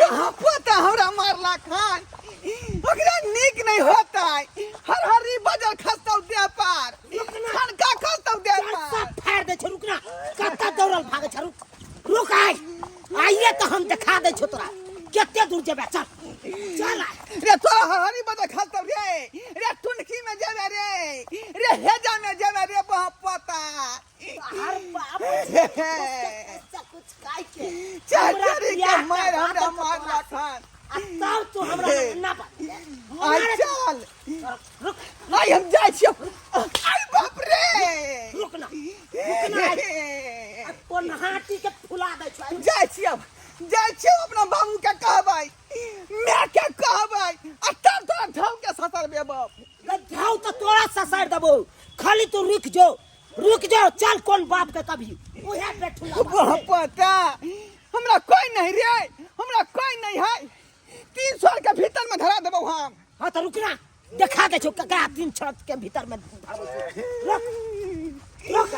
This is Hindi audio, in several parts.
पता हमरा मारला खान ओकरा नीक नहीं होता हर हरी बजल खस्तौ दे पार खान का खस्तौ दे पार सब फाड़ दे छ। रुक ना कत्ता दौड़ल भागे छ। रुक आइए तो हम दिखा दे छ तोरा केते दूर जेबे। चल चल रे तोरा हर हरी बजल खस्तौ रे टुनकी में जेबे रे हेजा में जेबे रे पता हर बाप कुछ काई के चाचरी के मार हमरा मारला खान तब तू हमरा ना बात आई चल रुक आई हम जाय छियो आई बाप रे रुक ना अपन हाथी के फुला दे छ। जाय छियो अपना बाबू के कहबै मैं के कहबै तब तोरा ढौ के ससर बे बाप ढौ तो तोरा ससर देबो। खाली तू रुक जो चल कौन बाप के कभी ओहे पे ठुला पता हमरा कोई नहीं रे हमरा कोई नहीं है 300 के भीतर में धरा देबो हम। हां तो रुक ना दिखा दे छ का 3 छत के भीतर में रुक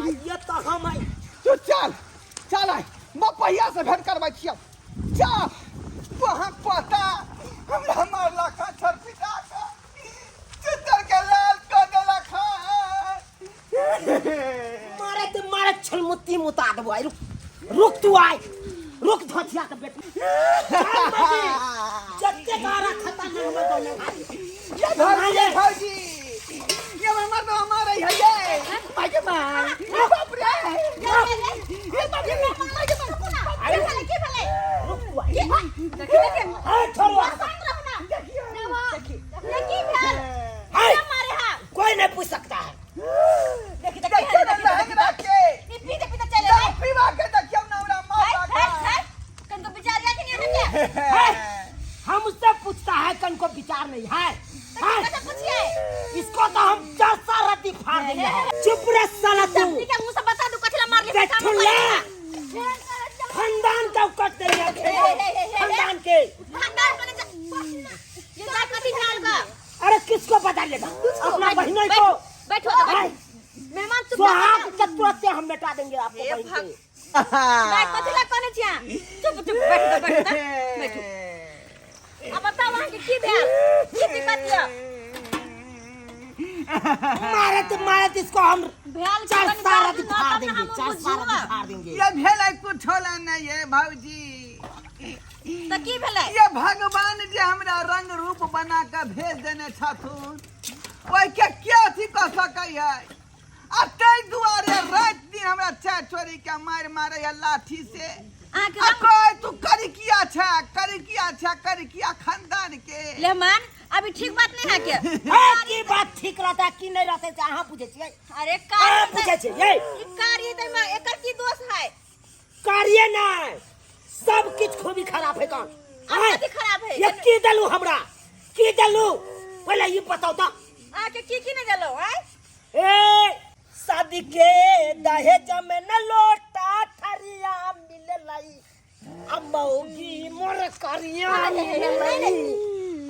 आइए तो हम आई तू चल आई बपैया से भेंट करबै छियो चल वहां पता हमरा मारला का छर पिता का चित्तर के लाल कर देला खा मारे छलमुत्ती मुता देबो। आई रुक तू आई रुक धथिया के बेटी जत्ते गारा खत्म न हो ये भौजी ये मर दो हमारे है ये मागे मार बाप रे ये मागे मार अरे के भले रुक तू आई देखिए हां छोड़ो शांत रहो ना देखिए की भेल हाय मारे हां कोई नहीं पूछ सकता है। देखिए लहंग रखे पीते चले पीवा के देखियो ना हमरा मार कन तो विचार या कि नहीं है हमसे पूछता है कन को विचार नहीं है। कैसे पूछिए इसको तो हम 10 रत्ती फाड़ देंगे। चुप रे साला तू ठीक है मुंह से बता दू कथला मार ले खानदान का कट देंगे खानदान के खानदान बने ये बात कथी ख्याल का। अरे किसको पता लेगा अपना बहनों को बैठो मेहमान चुप सुहाग के तुरंत हम मिटा देंगे आपको बहन के। मैं कथला कोने छिया चुप बैठो अब बताओ वहां के की भेल की दिक्कत है। मारे इसको हम भेल 4 रत्ती फाड़ देंगे 4 रत्ती फाड़ देंगे। ये भेलै कुछ होला नहीं है भौजी तो की भेलै ये भगवान जे हमरा रंग रूप बना के भेज देने छथुन ओइ के क्या थी कह सकै है तै दुआरे रात दिन हमरा चाय चोरी के मारे है लाठी से कोई तू करिकिया खानदान के लेमन अभी ठीक बात नहीं है क्या की बात ठीक रहता कि नहीं रहते अहाँ पूछे छियै। अरे पूछे छियै ई कार्य त में एकर की दोष है। कार्य नहीं सब कुछ खूबी खराब है कौन कथी खराब है ये की दलू हमरा की दलू पहले ये बताओ तो आके की नहीं जलो है ए शादी के दहेज में न लोटा थरिया मिले लाई अम्मौगी मोर करिया मिले लाई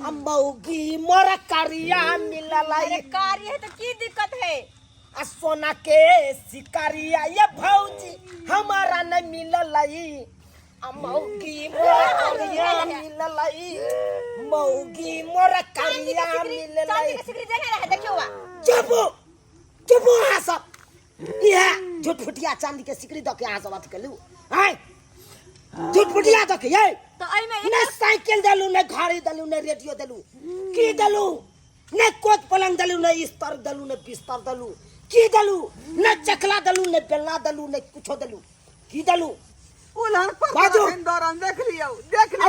अम्मौगी मोर करिया मिले लाई। अरे कार्य है तो की दिक्कत है। सोना के शिकारिया ये भौजी हमारा न मिले लाई अम्मौगी मोर करिया मिले लाई मौगी मोर करिया मिले लाई। देखियो चुप यहाँ सब ये झूठफुटिया चांदी के सिकड़ी दो के यहाँ सब बात कलू हैं झूठफुटिया दो के ये तो आई में न साइकिल दलू न घड़ी दलू न रेडियो दलू की दलू न कोच पलंग दलू न इस्तर दलू न बिस्तर दलू की दलू न चकला दलू न बेलना दलू न कुछो दलू की दलू उलहन पर दौरान देख लियो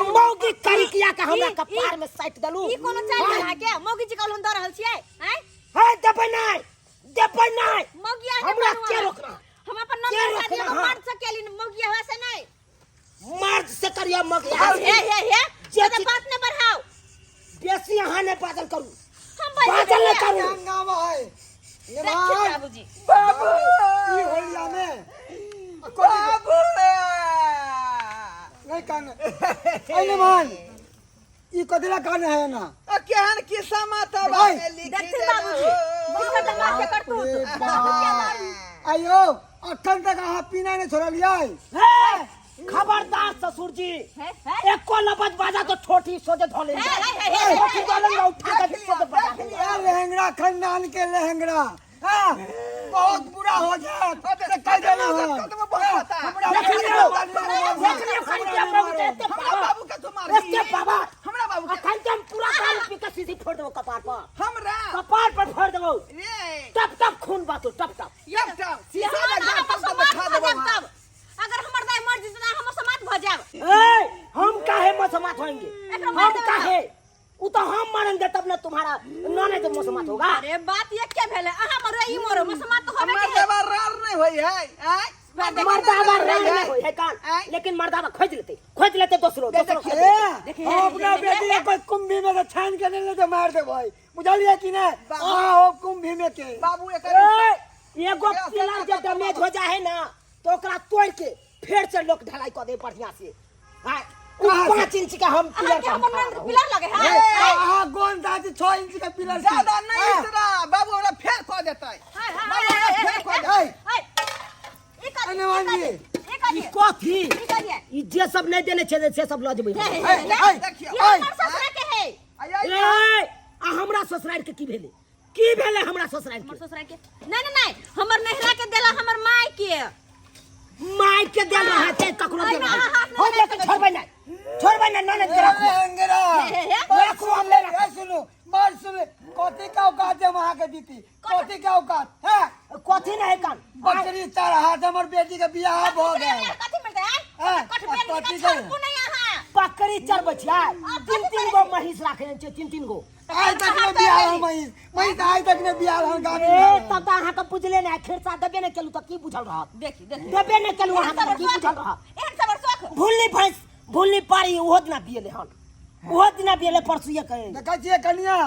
मौगी करिकिया के हमरा कपार में साइट दलू ई कोनो चाल है क्या मौगी जी कहल हम दर रहल छियै हैं है दबे नहीं मौगिया हमरा के रोकना हम अपन नंबर शादी हम मार सकेली मौगिया है से नहीं मर्द से करिया मौगिया हे ज्यादा बात न बढ़ाओ बेसी यहाँ ने बादल करू हम बादल न करू नाम है देखिए बाबूजी बाबू ई होलिया में बाबू नहीं कान अरे मान ई कदिला कान है ना केहन किस्सा माता में लिखी देखिए बाबूजी बहुत मार के कर तू आयो अखन तक अहाँ पीना नहीं छोड़ लिया खबरदार ससुर जी है एक को लबत बाजा तो छोटी सोचे धोले छोटी धोले उठा के सोचे बजा देंगे। लहंगड़ा खानदान के लहंगड़ा बहुत बुरा हो जाए कह देना देख लियो खाली क्या बाबू का तुम्हारे इसके बाबा हमरा बाबू अखन हम पूरा काल पी के सीधी फोड़ देबो कपार पर हमरा पर फोड़ देबो रे टप टप खून बातो टप टप शीशा लगा के खा देबो अगर हमर दाई मर जितना हम समात भ जाब। ए हम काहे मसमात होंगे हम काहे उ तो हम मारेंगे तब ना तुम्हारा नने तो मसमात होगा। अरे बात ये क्या भेले अहा मरो ई मरो मसमात तो होबे हमर के देवार नहीं होई है मर्दावा नहीं होई है कान लेकिन मर्दावा खोज लेते दूसरो अपना बेटी कोई कुंभी में छान के नहीं लेते मार दे भाई बुझलिए कि नहीं आओ कुंभी में के बाबू एगो पिलर जे डैमेज हो जाए ना तो ओकरा तोड़ के फिर से लोग ढलाई कर दे बढ़िया से। हां 5 इंच का हम पिलर का पिलर लगे है हां गोंद दादी 6 इंच का पिलर ज्यादा नहीं इतना बाबू हमरा फेर कर देता है ई कथी ई जे सब नहीं देने छे से सब ल जेबै देखियो हमर ससुर के है ए आ हमरा ससुराल के की भेले हमरा ससुराल के नहीं हमर नहरा के देला हमर माई के देल रहा है ककरो दे हम लेके छोड़बै नहीं ननद के रखो हम ले रखो सुनो बात सुनो कथी का औकात है वहां के दीदी कथी का औकात है कथी नहीं कान बकरी चार हाथ हमर बेटी के बियाह हो गया कथी मिलते है कथी नहीं यहां बकरी चर बचिया 3 गो महिष राखे छे 3 गो आज तक ने बियाह महिष आज तक ने बियाह हम गाड़ी ए तब त अहाँ के बुझले नहीं खिरसा देबे नहीं केलु त की बुझल रहत देखी देबे नहीं केलु अहाँ के की बुझल रहत एहन सबर शौक भूलनी पारी ओहो दिना बियले हन ओहो दिना बियले परसु ये कहे देखा छिए कन्या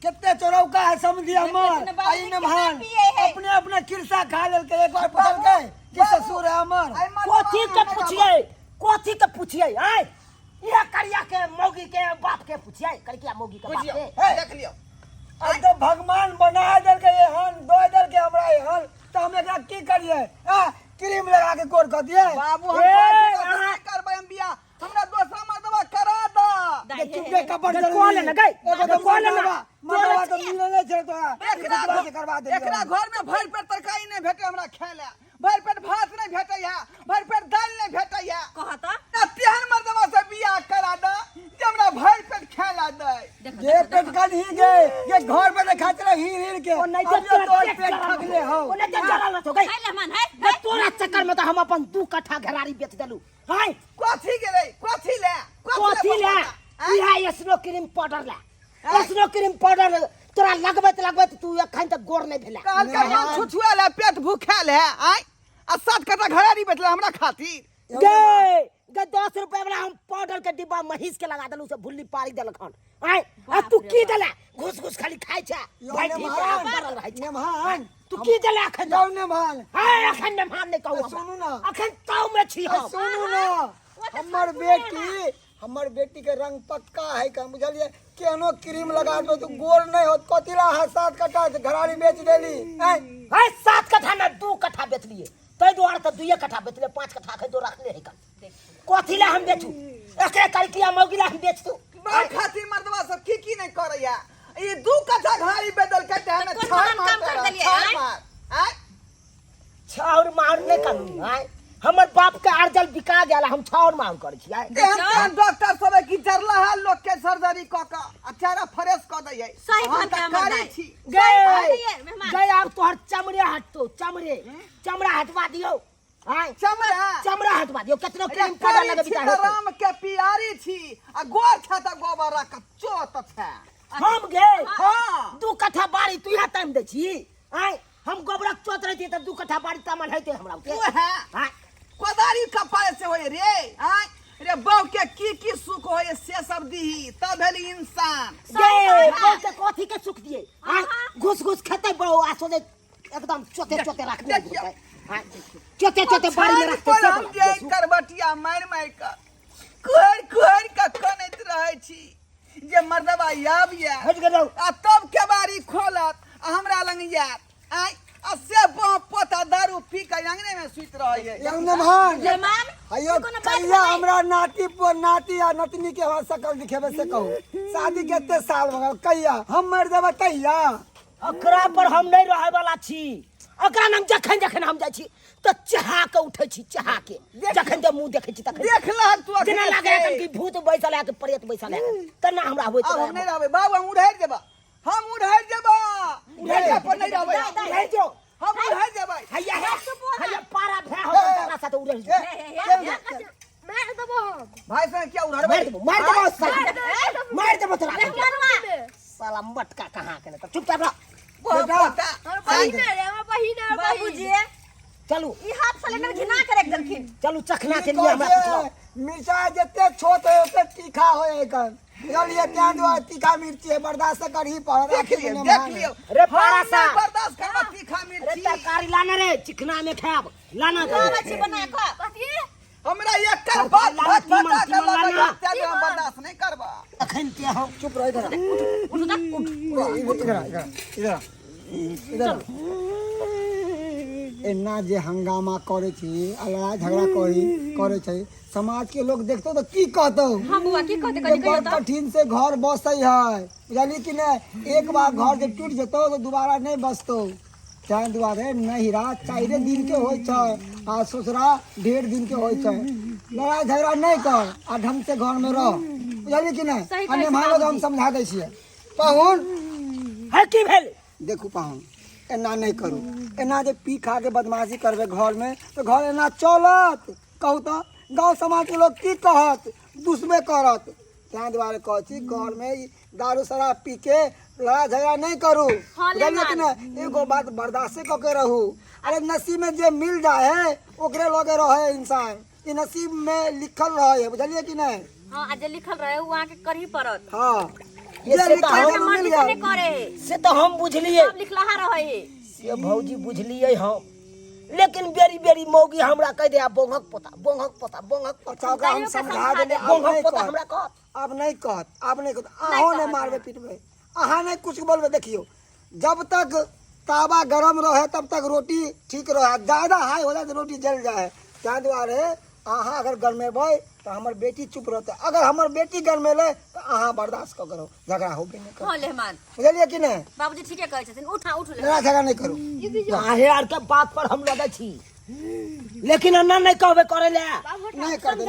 कितने चोरौका है समझी हमर आई न भान अपने अपने किरसा खा लेल के एक बार पकड़ के कि ससुर है हमर कोथी के पूछिए आय ये करिया के मौगी के बाप के पूछिए करिया मौगी के बाप के देख लियो अब तो भगवान बना देल के हन दो देल के हमरा हन तो हम एकरा की करिए क्रीम लगा के कोर कर दिए बाबू हम करबै हम बियाह हमरा दूसरा मर्दवा करा दा चुपे कपड़ कॉल न गई एगो कॉल न मर्दवा तो मिले नहीं छे तो करवा दे एकरा घर में भर पेट तरकारी नहीं भेटे हमरा खायला भर पेट भात नहीं भेटे या भर पेट दाल नहीं भेटे या कहता तेहन मर्दवा से बियाह करा दा जे हमरा भर पेट खायला दे ये पेट कन ही गए ये घर में देखा चला हीर के ओ नहीं तो पेट ठगले हो ओ नहीं तो जरल न तो गई खाइला मन है तोरा चक्कर में तो हम अपन 2 कट्ठा घरारी बेच देलु हाय कथी गेलै कथी ले इहा स्नो क्रीम पाउडर ले स्नो क्रीम पाउडर तोरा लगबैत तू एखन तक गोर नहीं भेला काल का छुछुआ ले पेट भूखाल है आय आ 7 कट्ठा घरारी बेचले हमरा खातिर गे 10 रुपया वाला हम पाउडर के डिब्बा महिष के लगा देलु से भुल्ली पारी देलक हन आय आ तू की देला घुस खाली खाइ छ भाई ठीक बरल रहै छ नेमान तू की देला अखन जाऊ नेमान हाय अखन नेमान नहीं कहू सुनू ना अखन ताऊ में छी हम सुनू ना हमर बेटी के रंग पक्का है का बुझलिए केनो क्रीम लगा दो तो गोर नहीं होत कतिला 7 कट्ठा घरारी बेच देली हाय 7 कट्ठा में 2 कट्ठा बेच लिए तै दुआर त 2 कट्ठा बेच ले 5 कट्ठा के दो रखले है का कथिला हम बेचू एकरे करकिया मौगिला हम बेच दू बार खातिर मर्दवा सब की नहीं करैया ये 2 कट्ठा घरारी बेचल के हमें छाड़ मार छाड़ मार नहीं करू हाय हमर बाप के अर्जल बिका गेला हम छाड़ मांग कर छियै एहन डॉक्टर सब की जरला है लोग के सर्जरी क के अचारा फ्रेश क दै है सही बात है करे छी गए आप तोहर चमड़े हटतो चमड़ा हटवा दियो हाय चमड़ा हटवा दियो कितना क्रीम पाउडर लगे बिता राम के पियारी छी आ गोर छता गोबर का चोत छ हम गे हां 2 कट्ठा बाड़ी तू यहाँ टाइम दे छी हाय हम गोबरक चोत रहती त 2 कट्ठा बाड़ी तमन हैते हमरा ओ है हां कोदारी कपाय से होय रे हां रे बाऊ के की सुख होय से सब दीही तब भेली इंसान गे बाऊ के कथी के सुख दिए हां घुस खेते बड़ो आ सोने एकदम चोते रख दे हां चोते बाड़ी में रखते से हम जे करबटिया मार कर कोहर का कनैत रहै छी जे मर्दवा आबिया हट गेलौ आ तब के बारी खोलत आ हमरा लंग यात आय से पोता दारू पी के अंगने में सुत रही है यंगने भान लेमान अयो कहिया हमरा नाती आ नतनी के वहां शकल दिखेबे से कहू शादी केते साल हो गल कहिया हम मर देबे तहिया अकरा पर हम नहीं रहे वाला छी अकरा नाम जखन जखन हम जाइ छी तो चाहा के उठै छी चाहा के जखन जे मुंह देखै छी तखन देख ला तू जेना लागे कि भूत बैसल है कि प्रेत बैसल है तना हमरा होइत अब हम नहीं रहबे बाबू हम उड़ाइ देबा उड़ाइ पर नहीं रहबे रह जो हम उड़ाइ देबे हैया पारा भे हो तकरा साथ उड़ै छी मार दबो भाई से क्या उड़ाड़बे मार देबो तोरा साला मटका कहां के तो चुपचाप रह बाबूजी चलू ई हाथ से लेकर घिना कर एक दलखिन चलू चखना के लिए हमरा पूछलो मिर्चा जते छोट है ओते तीखा होए एकर चलिए त्या दो तीखा मिर्ची है बर्दाश्त करही पड़ देख लियो रे पारा सा बर्दाश्त कर तीखा रे मिर्ची तरकारी लाना रे चिकना में खाब लाना तो अच्छी बना खा कथी हमरा एक कर बात बता कर लगा तेरे हम बर्दाश्त नहीं करबा अखन के हम चुप रह इधर इधर एना जे हंगामा करे छी लड़ाई झगड़ा करे छै समाज के लोग देखतो तो की कहतो हां बुआ की कहते कनी बड़ कठिन से घर बसै है जानी कि नहीं एक बार घर जब टूट जतो तो दोबारा नहीं बसतो चाहे दुआरे नहिरा 4 दिन के होय छै आ ससुरा 1.5 दिन के होय छै लड़ाई झगड़ा नहीं कर आ ढंग से घर में रह बुझलिए कि नहीं अन्य मानो हम समझा दै छियै पाहुन है की भेल देखू पाहुन एना नहीं करू एना जे पी खा के बदमाशी करबे घर में तो घर एना चलत कहू तो गांव समाज के लोग की कहत दुश्मन करत त्या द्वारे कह छी घर में ई दारू शराब पी के लड़ाई झगड़ा नहीं करू बुझलिए कि नहीं एगो बात बर्दाश्त क के रहू अरे नसीब में जे मिल जाए है ओकरे लगे रहे इंसान ई नसीब में लिखल रहे बुझलिए कि नहीं हां आज लिखल रहे वहां के करही पड़त हां ये से तो लिखल हम मिल मर्जी से जाए नहीं करे से तो हम बुझलिए सब लिखलहा रहे से भौजी बुझलिए हम लेकिन बेरी बेरी मौगी हमरा कह दे बोंगक पोता अच्छा ओकरा हम समझा देले बोंगक पोता हमरा कह अब नहीं कहत अहो नहीं मारबे पीटबे अहाँ नहीं कुछ बोलबे देखियो जब तक तावा गरम रहे तब तक रोटी ठीक रहे ज्यादा हाई हो जाए तो रोटी जल जाए त्या द्वारे अहाँ अगर गरमेबै तो हमर बेटी चुप रहते अगर हमर बेटी गरमेले तो अहाँ बर्दाश्त करो झगड़ा होबे नहीं कर हां लेमान बुझलिए कि नहीं बाबूजी ठीके कहै छथिन उठ ले लड़ाई झगड़ा नहीं करू आहे आर के बात पर हम लगे छी लेकिन अन्ना नहीं कहबे करे ले नहीं कर दे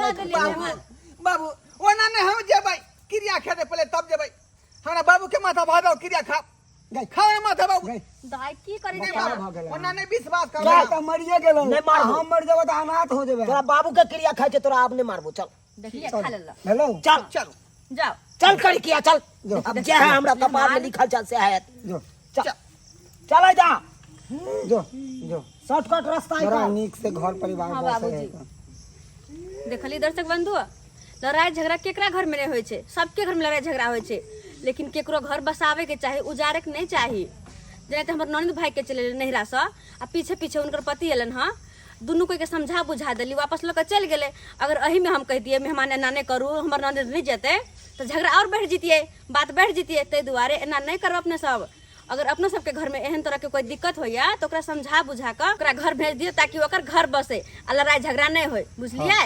बाबू ओना ने हम जेबै क्रिया खेदे पहले तब जेबै हमरा बाबू के माथा भादो क्रिया खा गई खाए माथा बाबू दाई की करे नहीं छे मारो ओना ने विश्वास कर जा तो मरिए गेलो नहीं मारबो। हम मर जेबे तो अनाथ हो जेबे तोरा बाबू के क्रिया खाइ छै तोरा आप नहीं मारबो चल देखिए खा लेला हेलो चल चलो जाओ चल कर किया चल जो। अब जे है हमरा कपार में लिखल चल से है जो चल चल जा जो शॉर्टकट रास्ता है बड़ा नीक से घर परिवार हाँ, बसे बाबूजी। है देखली दर्शक बंधु लड़ाई झगड़ा केकरा घर में नहीं होय छे सबके घर में लड़ाई झगड़ा होय छे लेकिन केकरो घर बसावे के चाहे उजारे के नहीं चाही जेना हमर ननद भाई के चले नहिरा से आ पीछे पीछे उनकर पति एलन हां दुनू कोई के समझा बुझा देली वापस लेकर चल गेले अगर अही में हम कह दिए मेहमान एना नहीं करू हमर ननद नहीं जेते तो झगड़ा और बढ़ जीतिए बात बढ़ जीतिए ते दुआरे एना नहीं करब अपने सब अगर अपने सबके घर में एहन तरह के कोई दिक्कत होया तो ओकरा समझा बुझा कर ओकरा घर भेज दियो ताकि ओकर घर बसे आ लड़ाई झगड़ा नहीं होय बुझलिए